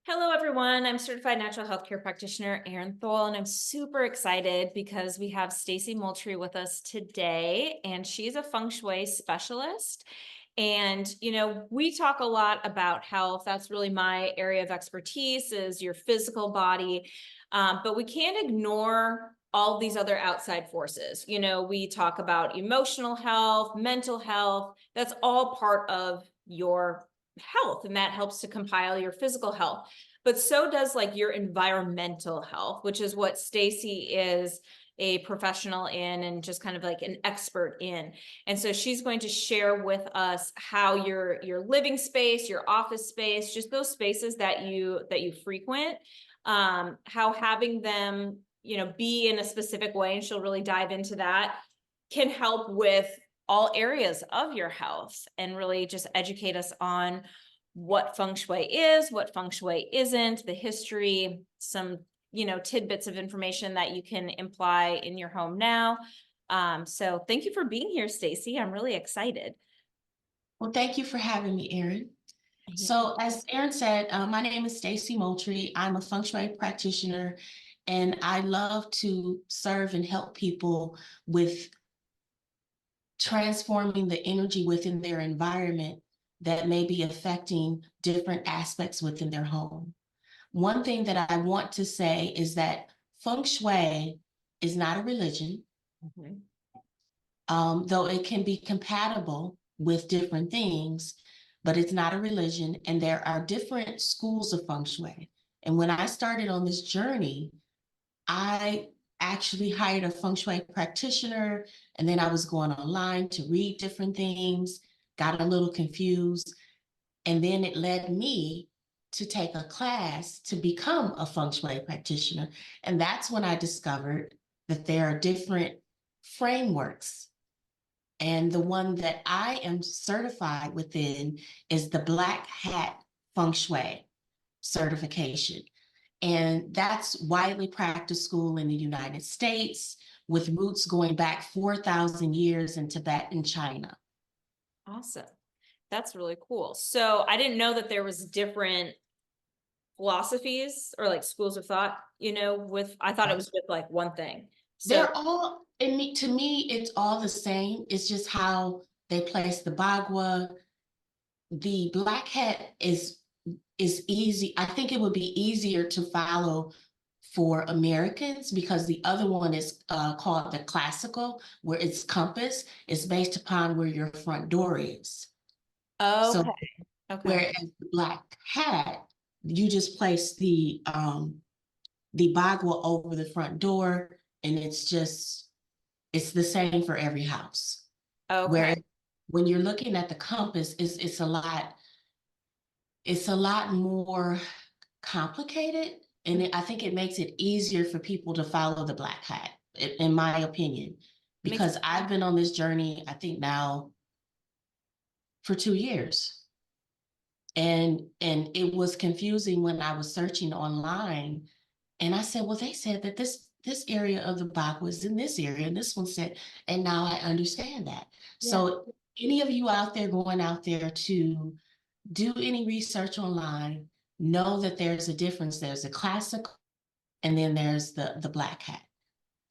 Hello, everyone. I'm certified natural healthcare practitioner Erin Thole, and I'm super excited because we have Stacey Moultrie with us today, and she's a Feng Shui specialist. And, we talk a lot about health. That's really my area of expertise is your physical body. But we can't ignore all these other outside forces. We talk about emotional health, mental health. That's all part of your health, and that helps to compile your physical health, but so does like your environmental health, which is what Stacey is a professional in and just kind of like an expert in. And so she's going to share with us how your living space, your office space, just those spaces that you frequent, how having them be in a specific way, and she'll really dive into that, can help with all areas of your health and really just educate us on what Feng Shui is, what Feng Shui isn't, the history, some, tidbits of information that you can imply in your home now. So thank you for being here, Stacey. I'm really excited. Well, thank you for having me, Erin. So, as Erin said, my name is Stacey Moultrie. I'm a Feng Shui practitioner, and I love to serve and help people with transforming the energy within their environment that may be affecting different aspects within their home. One thing that I want to say is that Feng Shui is not a religion, Mhm. though it can be compatible with different things, but it's not a religion. And there are different schools of Feng Shui. And when I started on this journey, I actually hired a Feng Shui practitioner, and then I was going online to read different things, got a little confused. And then it led me to take a class to become a Feng Shui practitioner. And that's when I discovered that there are different frameworks, and the one that I am certified within is the Black Hat Feng Shui certification. And that's widely practiced school in the United States with roots going back 4,000 years in Tibet and China. Awesome. That's really cool. So I didn't know that there was different philosophies or like schools of thought, I thought it was with like one thing. So, They're all, to me, it's all the same. It's just how they place the Bagua. The Black Hat is easy. I think it would be easier to follow for Americans because the other one is called the classical, where it's compass. It's based upon where your front door is. So okay. Okay. whereas the Black Hat, you just place the bagua over the front door, and it's the same for every house. Okay. Whereas when you're looking at the compass, it's a lot more complicated, and I think it makes it easier for people to follow the Black Hat, in my opinion, Makes because I've been on this journey, I think now for 2 years. And it was confusing when I was searching online, and I said, well, they said that this area of the Bach was in this area, and this one said, and now I understand that. Yeah. So any of you out there going out there to do any research online, know that there's a difference. There's a classic, and then there's the Black Hat. Okay.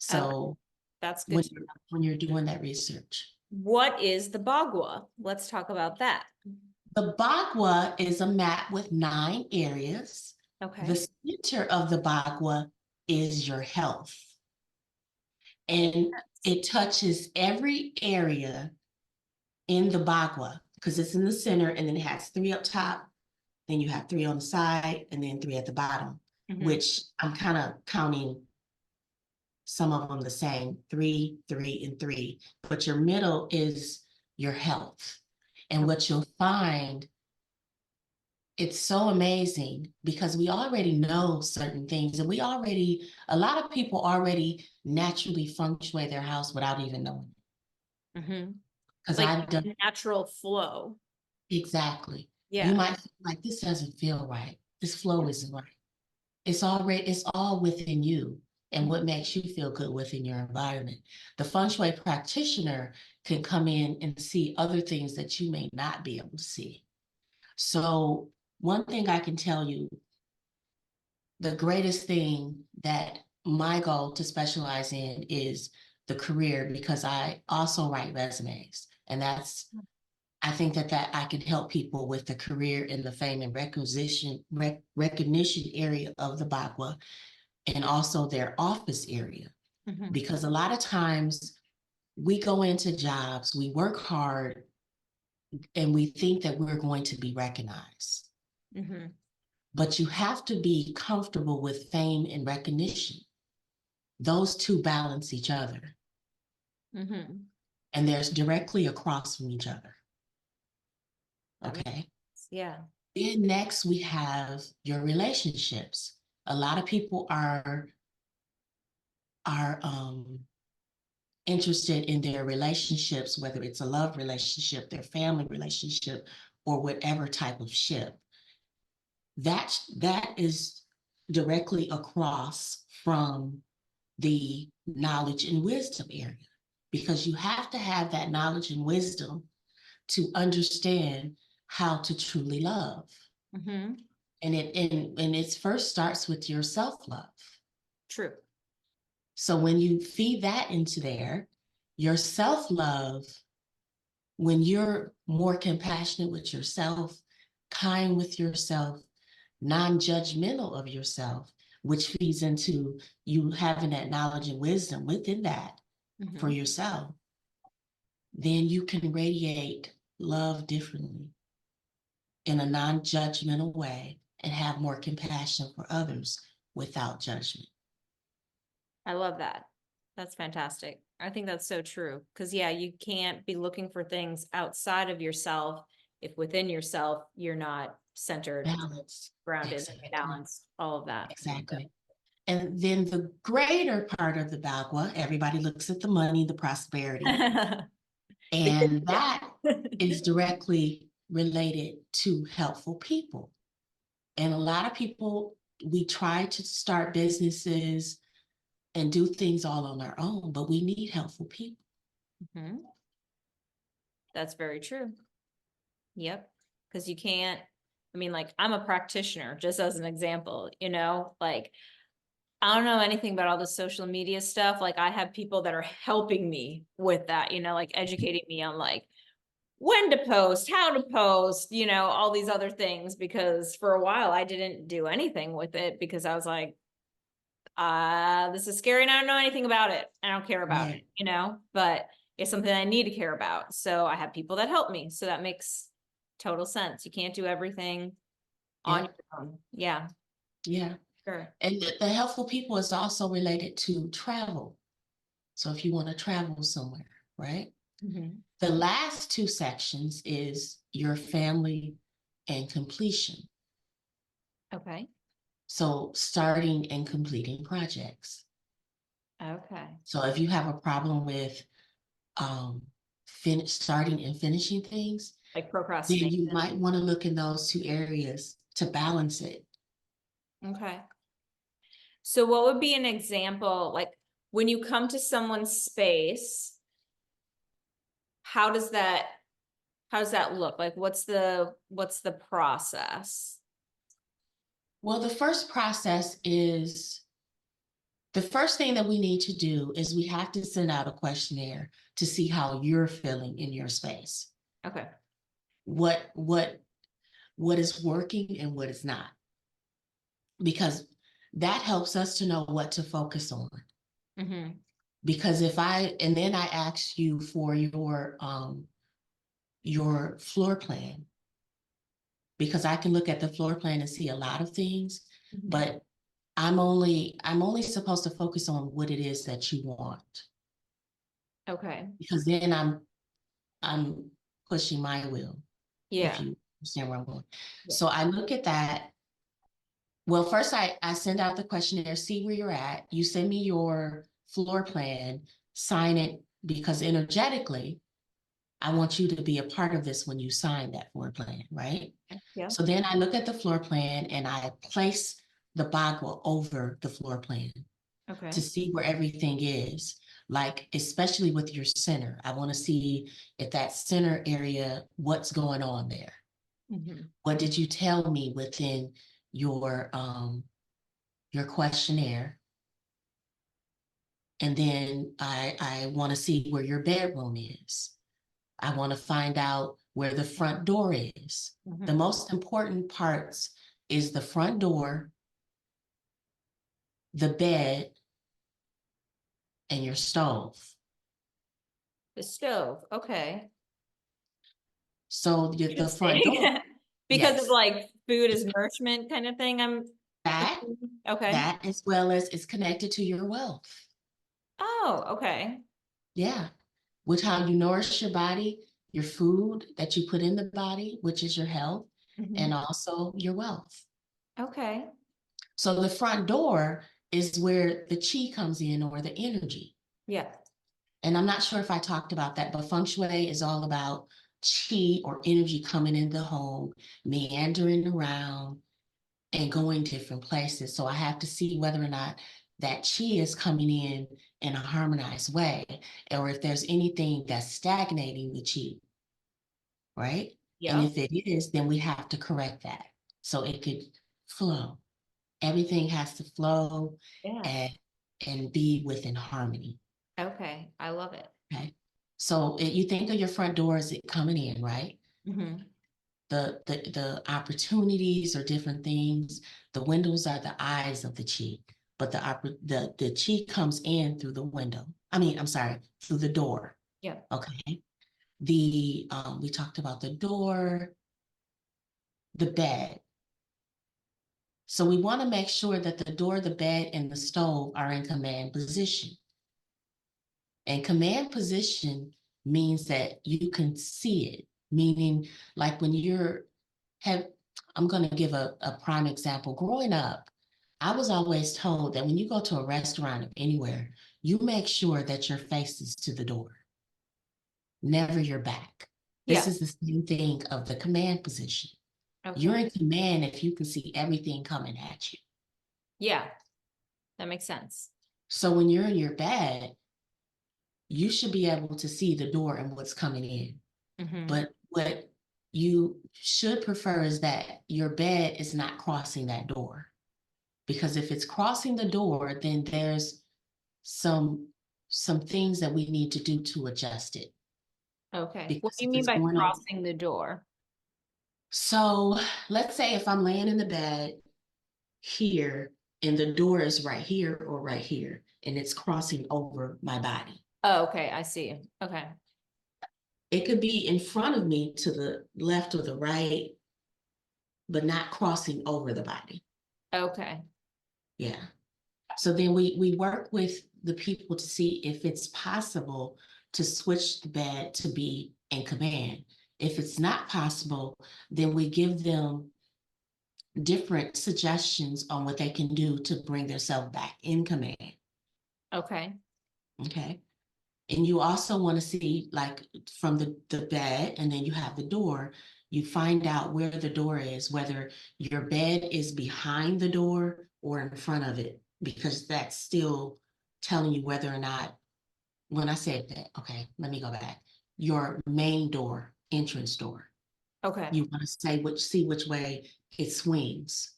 So That's good when to know. when you're doing that research, What is the Bagua? Let's talk about that. the Bagua is a map with 9 areas. The Okay. center of the Bagua is your health, Makes and sense. it touches every area in the Bagua because it's in the center, and then it has three up top, then you have three on the side, and then three at the bottom, Mhm. which I'm kind of counting some of them the same, three, three, and three. But your middle is your health. And Okay. what you'll find, it's so amazing because we already know certain things, and a lot of people already naturally feng shui their house without even knowing it. Mhm. Because Like I've done natural flow. exactly. You Yeah. might feel like this doesn't feel right. This flow isn't right. It's all within you and what makes you feel good within your environment. The feng shui practitioner can come in and see other things that you may not be able to see. So one thing I can tell you, the greatest thing that my goal to specialize in is the career, because I also write resumes. And I think that I can help people with the career in the fame and recognition area of the Bagua, and also their office area. Mhm. Because a lot of times we go into jobs, we work hard, and we think that we're going to be recognized. Mhm. But you have to be comfortable with fame and recognition. Those two balance each other, Mhm. and they're directly across from each other. That makes Okay. sense. Yeah. Then next we have your relationships. A lot of people are interested in their relationships, whether it's a love relationship, their family relationship, or whatever type of ship. That is directly across from the knowledge and wisdom area, because you have to have that knowledge and wisdom to understand how to truly love. Mhm. And it first starts with your self-love. True. So when you feed that into there, your self-love, when you're more compassionate with yourself, kind with yourself, non-judgmental of yourself, which feeds into you having that knowledge and wisdom within that for Mhm. yourself, then you can radiate love differently in a non-judgmental way and have more compassion for others without judgment. I love that. That's fantastic. I think that's so true. Because, yeah, you can't be looking for things outside of yourself if within yourself you're not centered, Balance. grounded, Exactly. balanced, all of that. Exactly. And then the greater part of the Bagua, everybody looks at the money, the prosperity, The good and that stuff. is directly related to helpful people. And a lot of people, we try to start businesses and do things all on our own, but we need helpful people. Mhm. That's very true. Yep. Because you can't, I mean, like, I'm a practitioner, just as an example, like, I don't know anything about all the social media stuff. Like, I have people that are helping me with that, like educating me on like when to post, how to post, all these other things. Because for a while I didn't do anything with it because I was like, this is scary and I don't know anything about it. I don't care about Right. it, but it's something I need to care about. So I have people that help me. So that makes total sense. You can't do everything on Yeah. your own. Yeah, Yeah. sure. And the helpful people is also related to travel. So if you want to travel somewhere, right? Mhm. The last two sections is your family and completion. Okay. So starting and completing projects. Okay. So if you have a problem with starting and finishing things, Like then procrastination. you might want to look in those two areas to balance it. Okay. So what would be an example, like when you come to someone's space, how does that look? Like what's the process? Well, the first thing that we need to do is we have to send out a questionnaire to see how you're feeling in your space. Okay. What is working and what is not, because that helps us to know what to focus on. Mm-hmm. Because and then I ask you for your floor plan, because I can look at the floor plan and see a lot of things, Mm-hmm. but I'm only supposed to focus on what it is that you want, Okay. because then I'm pushing my will, if Yeah. you understand where I'm going. Yeah. So I look at that. Well, first I send out the questionnaire, see where you're at. You send me your floor plan, sign it, because energetically, I want you to be a part of this when you sign that floor plan, right? Yeah. So then I look at the floor plan and I place the Bagua over the floor plan to Okay. see where everything is. Like, especially with your center, I want to see if that center area, what's going on there. Mm-hmm. What did you tell me within your your questionnaire. And then I want to see where your bedroom is. I want to find out where the front door is. The Mhm. most important parts is the front door, the bed, and your stove. The stove, okay. So the front door, Interesting. Because of yes, like food as nourishment kind of thing, I'm that assuming? Okay. that as well as is connected to your wealth. Oh, okay. Yeah, with how you nourish your body, your food that you put in the body, which is your health, and Mhm. also your wealth. Okay. So the front door is where the chi comes in or the energy. Yeah. And I'm not sure if I talked about that, but Feng Shui is all about chi or energy coming in the home, meandering around and going different places. So I have to see whether or not that chi is coming in a harmonized way, or if there's anything that's stagnating the chi, right? And Yep. if it is, then we have to correct that so it could flow. Everything has to flow Yeah. and be within harmony. Okay. I love it. Okay. So you think of your front door as it coming in, right? Mhm. The opportunities or different things. The windows are the eyes of the chi, but the chi comes in through the window. I mean, I'm sorry, through the door. Yep. Okay. We talked about the door, the bed. So we want to make sure that the door, the bed, and the stove are in command position. And command position means that you can see it, meaning like when you're have, I'm going to give a prime example. Growing up, I was always told that when you go to a restaurant or anywhere, you make sure that your face is to the door, never your back. This Yeah. is the same thing of the command position. You're Okay. in command if you can see everything coming at you. Yeah. That makes sense. So when you're in your bed, you should be able to see the door and what's coming in. Mhm. But what you should prefer is that your bed is not crossing that door. Because if it's crossing the door, then there's some some things that we need to do to adjust it. Okay. What Because do you if mean it's by going on, crossing the door? so let's say if I'm laying in the bed here and the door is right here or right here, and it's crossing over my body. Oh, okay. I see. Okay. It could be in front of me to the left or the right, but not crossing over the body. Okay. Yeah. So then we work with the people to see if it's possible to switch the bed to be in command. If it's not possible, then we give them different suggestions on what they can do to bring themselves back in command. Okay. Okay. And you also want to see, like, from the bed, and then you have the door. You find out where the door is, whether your bed is behind the door or in front of it, because that's still telling you whether or not, when I said that, okay, let me go back. Your main door, entrance door. Okay. You want to see which way it swings.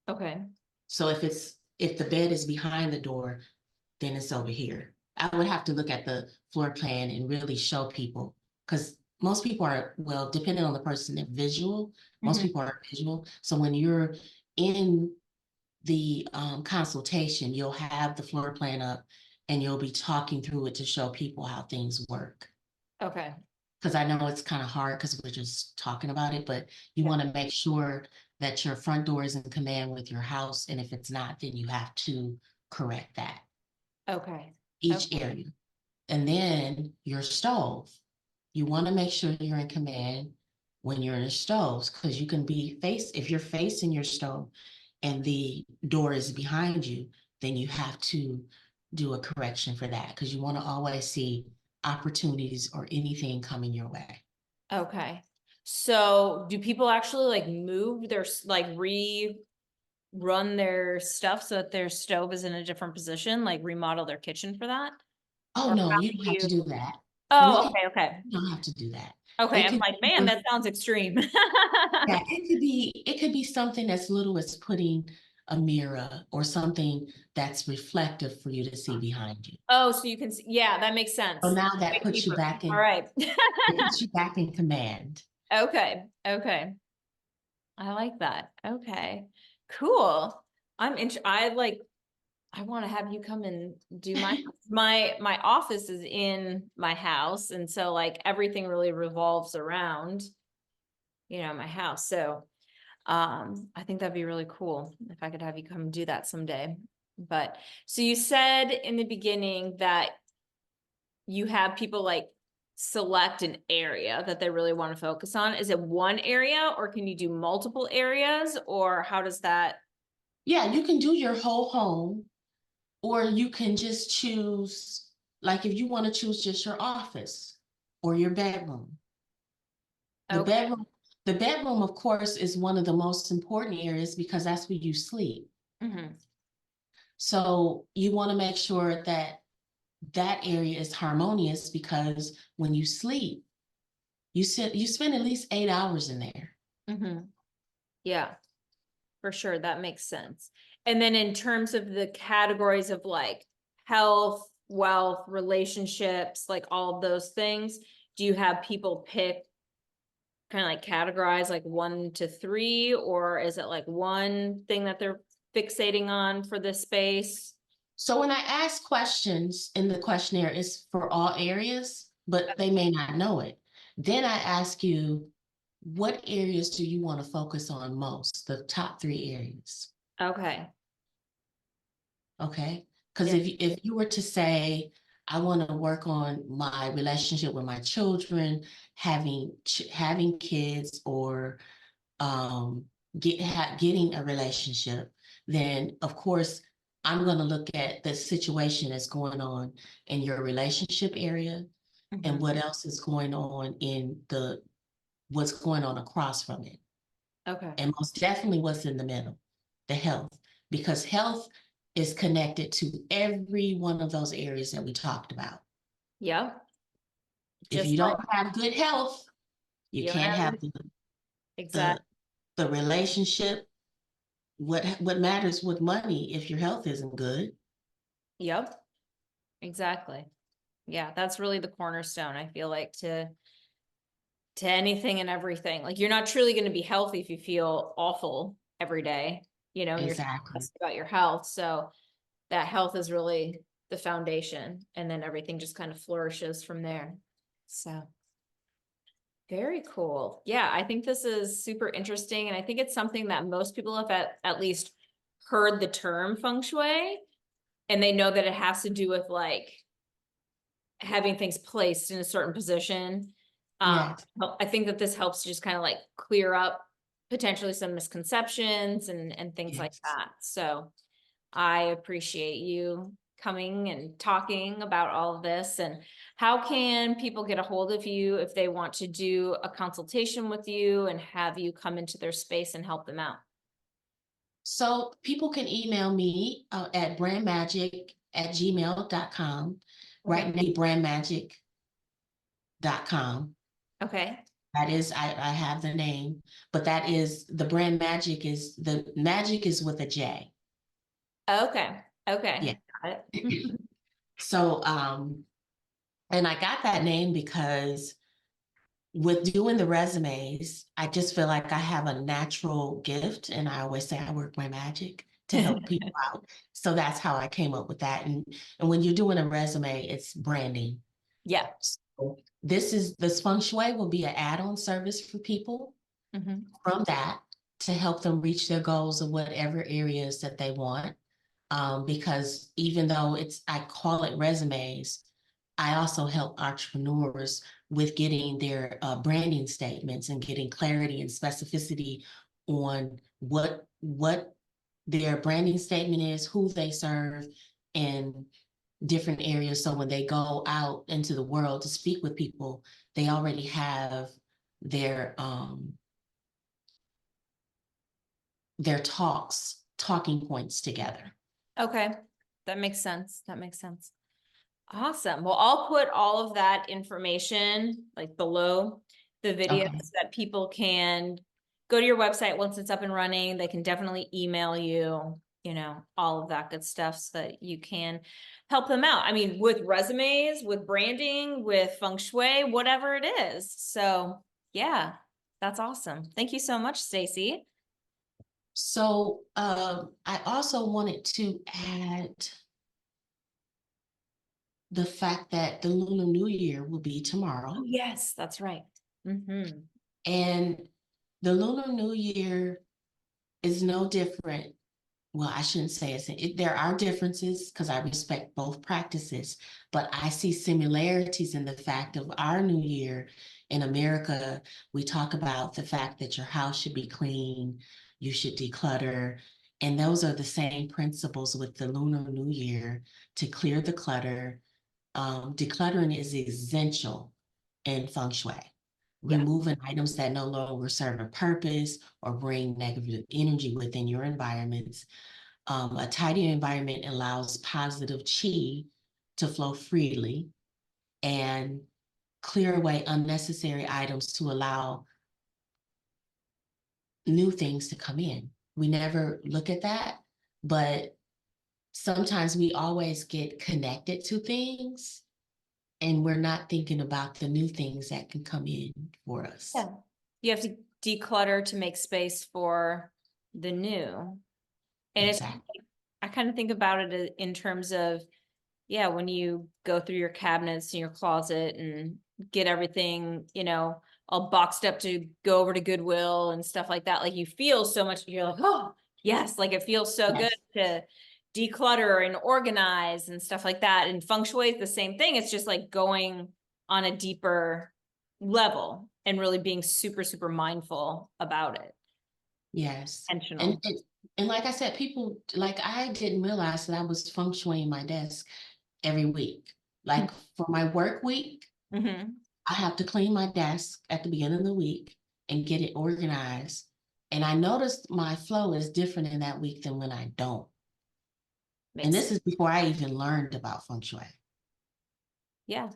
Okay. So if the bed is behind the door, then it's over here. I would have to look at the floor plan and really show people, because most people are, well, depending on the person, they're visual. Most Mhm. people are visual. So when you're in the consultation, you'll have the floor plan up and you'll be talking through it to show people how things work. Okay. Because I know it's kind of hard because we're just talking about it, but you Yeah. want to make sure that your front door is in command with your house. And if it's not, then you have to correct that, Okay. each Okay. area. And then your stove. You want to make sure you're in command when you're in the stoves, because you can if you're facing your stove and the door is behind you, then you have to do a correction for that, because you want to always see opportunities or anything coming your way. Okay. So do people actually like move their like run their stuff so that their stove is in a different position, like remodel their kitchen for that? Oh Or no, how you do don't have to you? do that. We Oh, can, okay, okay. you don't have to do that. Okay, It I'm could like, be, man, that sounds extreme. yeah, it could be something as little as putting a mirror or something that's reflective for you to see behind you. Oh, so you can see, yeah, that makes So sense. now that Way puts you deeper. back All in, right. it puts you back in command. Okay, okay. I like that. Okay, cool. I want to have you come and do my office is in my house, and so like everything really revolves around, my house. So I think that'd be really cool if I could have you come do that someday. But so you said in the beginning that you have people like select an area that they really want to focus on. Is it one area, or can you do multiple areas, or how does that? Yeah, you can do your whole home, or you can just choose, like if you want to choose just your office or your bedroom. The Okay. bedroom, the bedroom, of course, is one of the most important areas because that's where you sleep. Hmm. So you want to make sure that that area is harmonious because when you sleep, you spend at least 8 hours in there. Hmm. Yeah, for sure. That makes sense. And then in terms of the categories of like health, wealth, relationships, like all of those things, do you have people pick kind of like categorize like 1 to 3, or is it like one thing that they're fixating on for this space? So when I ask questions in the questionnaire, it's for all areas, but they may not know it. Then I ask you, what areas do you want to focus on most? The top 3 areas. Okay. Okay. Because Yeah. if you were to say, I want to work on my relationship with my children, having kids, or um, getting a relationship, then of course I'm going to look at the situation that's going on in your relationship area and Hmm. what else is going on in what's going on across from it. Okay. And most definitely what's in the middle, the health, because health is connected to every one of those areas that we talked about. Yep. If Just you like don't have good health, you you don't can't have have exact. the, the relationship. What matters with money if your health isn't good? Yep. Exactly. Yeah, that's really the cornerstone, I feel like, to anything and everything. Like you're not truly going to be healthy if you feel awful every day, and you're Exactly. stressed about your health. So that health is really the foundation, and then everything just kind of flourishes from there. So very cool. Yeah, I think this is super interesting, and I think it's something that most people have at least heard the term feng shui, and they know that it has to do with like having things placed in a certain position. Yes. I think that this helps to just kind of like clear up potentially some misconceptions and things like Yes. that. So I appreciate you coming and talking about all of this. And how can people get a hold of you if they want to do a consultation with you and have you come into their space and help them out? So people can email me at brandmagic@gmail.com. Okay. Right now, brandmagic.com. Okay. That is, I have the name, but that is the brand magic is the magic is with a J. Okay. Yeah. Okay. Got it. So, and I got that name because with doing the resumes, I just feel like I have a natural gift. And I always say I work my magic to help people out. So that's how I came up with that. And when you're doing a resume, it's branding. Yeah. So this feng shui will be an add-on service for people Mhm. from that to help them reach their goals of whatever areas that they want. Because even though I call it resumes, I also help entrepreneurs with getting their branding statements and getting clarity and specificity on what their branding statement is, who they serve, and different areas. So when they go out into the world to speak with people, they already have their um, their talking points together. Okay. That makes sense. That makes sense. Awesome. Well, I'll put all of that information like below the video Okay. so that people can go to your website once it's up and running. They can definitely email you, all of that good stuff so that you can help them out. I mean, with resumes, with branding, with feng shui, whatever it is. So yeah, that's awesome. Thank you so much, Stacey. So I also wanted to add the fact that the Lunar New Year will be Oh, tomorrow. yes, that's right. Mm-hmm. And the Lunar New Year is no different. Well, I shouldn't say there are differences because I respect both practices, but I see similarities in the fact of our New Year in America. We talk about the fact that your house should be clean, you should declutter. And those are the same principles with the Lunar New Year to clear the clutter. Decluttering is essential in Feng Shui. Yeah. Removing items that no longer serve a purpose or bring negative energy within your environments. A tidy environment allows positive chi to flow freely and clear away unnecessary items to allow new things to come in. We never look at that, but sometimes we always get connected to things and we're not thinking about the new things that can come in for us. Yeah. You have to declutter to make space for the new. And Exactly. I kind of think about it in terms of, yeah, when you go through your cabinets and your closet and get everything, all boxed up to go over to Goodwill and stuff like that, like you feel so much, you're like, oh, yes, like it feels so good Yes. to declutter and organize and stuff like that. And feng shui is the same thing. It's just like going on a deeper level and really being super, super mindful about it. Yes. And, Intentional. and and like I said, people like I didn't realize that I was feng shuiing my desk every week. Like for my work week, Mm-hmm. I have to clean my desk at the beginning of the week and get it organized. And I noticed my flow is different in that week than when I don't. And Makes this is before I even learned about feng shui. Yeah.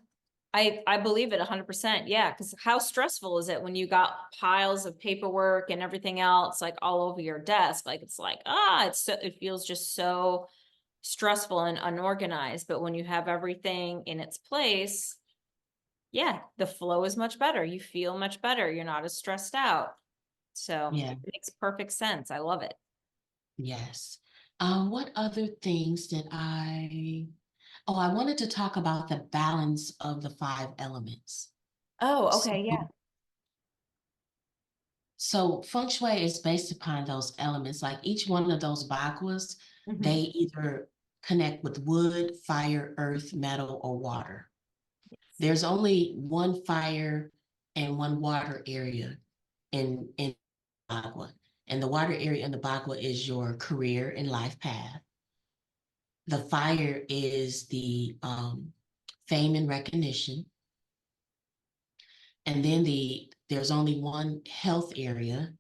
I believe it 100%. Yeah, because how stressful is it when you got piles of paperwork and everything else like all over your desk? Like it's like, it feels just so stressful and unorganized. But when you have everything in its place, yeah, the flow is much better. You feel much better. You're not as stressed out. So Yeah. it makes perfect sense. I love it. Yes. What other things did I wanted to talk about the balance of the five elements. Oh, So, okay. Yeah. so feng shui is based upon those elements. Like each one of those baguas, they either connect with wood, fire, earth, metal, or water. There's only one fire and one water area in Bagua. And the water area in the Bagua is your career and life path. The fire is the fame and recognition. And then there's only one health area,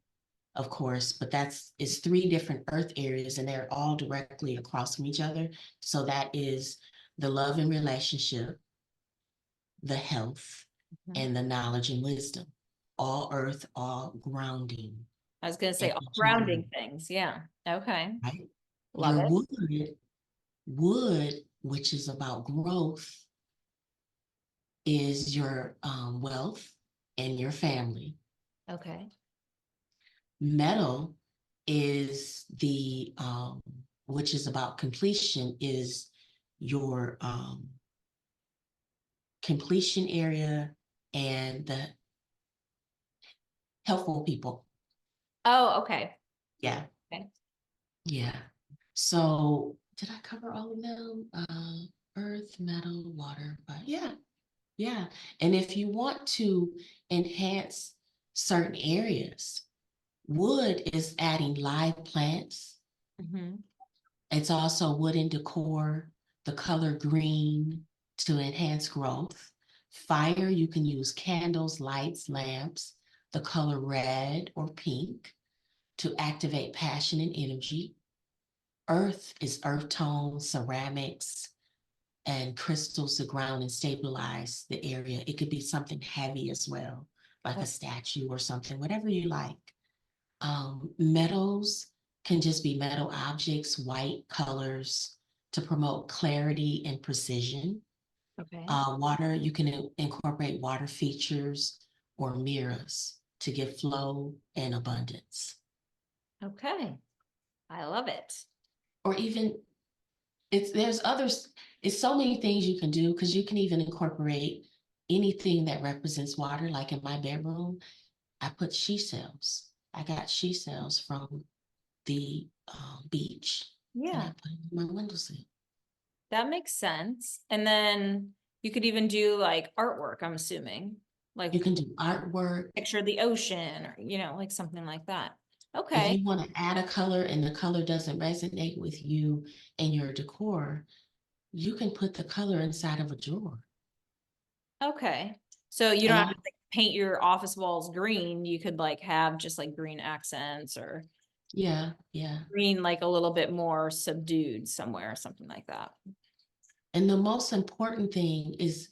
of course, but it's three different earth areas and they're all directly across from each other. So that is the love and relationship, the health, Mhm. and the knowledge and wisdom. All earth, all grounding I was going to say and all eternal, grounding things. Yeah. Okay. right? Love Your it. wood, which is about growth, is your wealth and your family. Okay. Metal is which is about completion, is your completion area and the helpful people. Oh, okay. Yeah, Okay. yeah. So did I cover all of them? Earth, metal, water, but yeah, yeah. And if you want to enhance certain areas, wood is adding live plants. Mm-hmm. It's also wooden decor, the color green to enhance growth. Fire, you can use candles, lights, lamps, the color red or pink to activate passion and energy. Earth is earth tones, ceramics, and crystals to ground and stabilize the area. It could be something heavy as well, like a statue or something, whatever you like. Metals can just be metal objects, white colors to promote clarity and precision. Okay. Water, you can incorporate water features or mirrors to give flow and abundance. Okay. I love it. Or even there's others, it's so many things you can do because you can even incorporate anything that represents water. Like in my bedroom, I put she cells. I got she cells from the beach and I Yeah, put them in my windowsill. that makes sense. And then you could even do like artwork, I'm assuming, like You can do artwork. picture the ocean or, like something like that. If Okay. you want to add a color and the color doesn't resonate with you and your decor, you can put the color inside of a drawer. Okay. So you A don't have lot, to like paint your office walls green. You could like have just like green accents or yeah, yeah. green like a little bit more subdued somewhere, something like that. And the most important thing is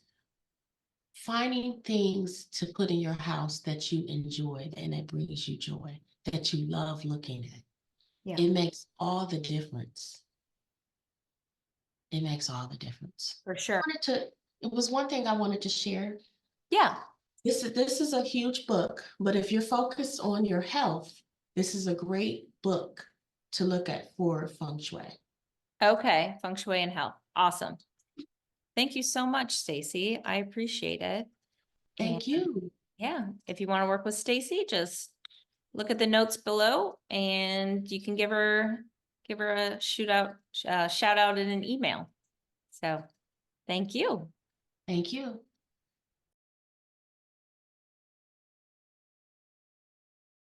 finding things to put in your house that you enjoy and that brings you joy, that you love looking at. Yeah, It makes all the difference. It makes all the difference. for sure. It was one thing I wanted to share. Yeah. This is a huge book, but if you're focused on your health, this is a great book to look at for Feng Shui. Okay. Feng Shui and health. Awesome. Thank you so much, Stacey. I appreciate it. And Thank you. yeah, if you want to work with Stacey, just look at the notes below and you can give her a shout out in an email. So thank you. Thank you.